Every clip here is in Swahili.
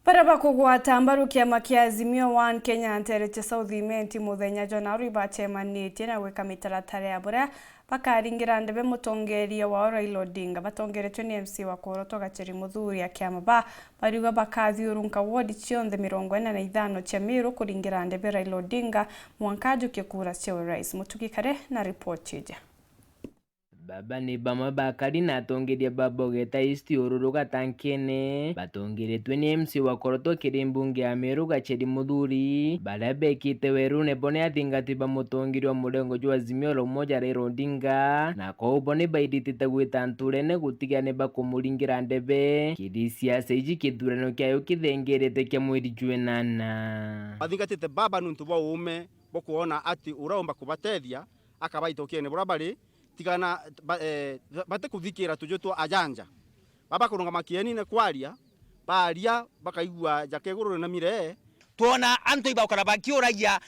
Baraba kugwata mbaru kiama kia Azimio One Kenya nterete South Imenti muthenya Januari bachemanĩtie na gwĩka mĩtaratara ya buria bakaringira ndebe mũtongoria wao Raila Odinga batongeretwe ni MC wa Koroto Gacheri Muthuri akiama bariuga bakathiũrũrũka wodi cionthe 45 cia Meru kuringira ndebe Raila Odinga mwankajukie kura cia urais. Mutugikare na report ija. Baba ni bama bakari na atongeria babogeta isti ururuga tankene batongeretwe ni MC wa Koroto kiri mbunge ya Meru Gacheri Muthuri baria bekite weru ne bone athingati bamutongirio murengo jwa Azimio la Umoja Raila Odinga na ko bone baiditite gwita nturene gutigane bakumuringira ndebe kiri siasa iji kithurano kyayo kithengerete kya mweri jwenana bathingatite baba nuntu bo ume bo kuona ati uraomba kubatethia akabaitokene burabari tigana bate kuthikira tujutwa ajanja baba kurunga makieni ne kwaria baria bakaigua jakeguru na mire tuona antu ibakora bakiuragia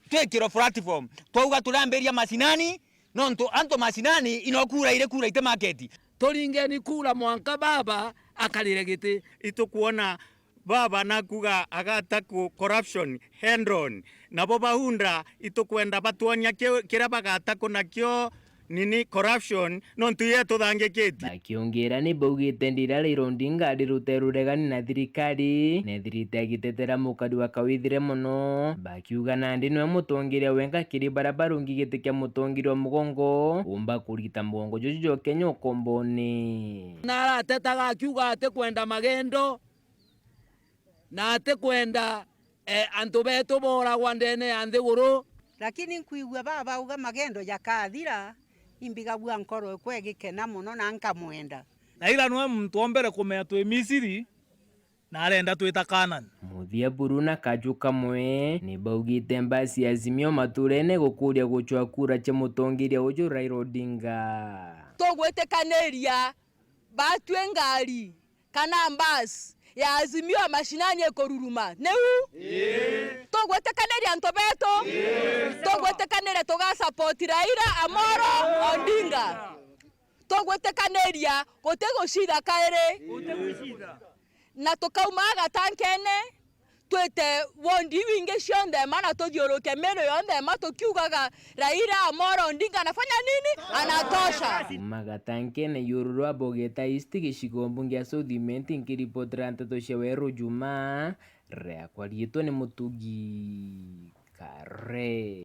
twekiro platform twauga turamberia masinani nonto anto masinani inokura ile kura ite market turingeni kura mwanka baba akalire giti itukuona baba nakuga agataku corruption hand-on nabo bahunda itukwenda batuonia kira bagataku nakyo nini corruption non tuye tuthangikiti bakiongera ni baugite ndira Raila Odinga arirute ruregani na thirikari ne thirite agitetera mukari wa kawithire muno bakiuga nandi nwe mutongiria wenga kiri barabarungi gite kya mutongirio mugongo umba kurita mugongo jojo Kenya ukomboni na aratetaga akiuga ate kwenda magendo na ate kwenda antu betu boragwa ndene ya nthiguru lakini nkuigua baba uga magendo yakathira imbigabua nkoro kwegikena muno na nkamwenda Raila nwe muntu ombere kumea twi Misiri na arenda twita Kanani muthia buru na kaju kamwe ni baugite mbasi ya Azimio maturene gukuria guchwa kura cha mutongiria uju Raila Odinga togwetekaneria batwe ngari kana mbasi ya Azimio mashinani ekoruruma neu togwetekaneria ntobeto togwetekaneria toga support Raila Amolo Odinga togwetekaneria gotegoshida kaere na tokaumaga tankene twete wondi winge cionde mana tuthiuruke Meru yonde matukiugaga Raila Amolo Odinga anafanya nini anatosha magatankene yururu abogeta isti gicigo mbunge ya South Imenti nkiripotera nteto cia Weru Juma rea kwarietwo ni Mutugi Kare.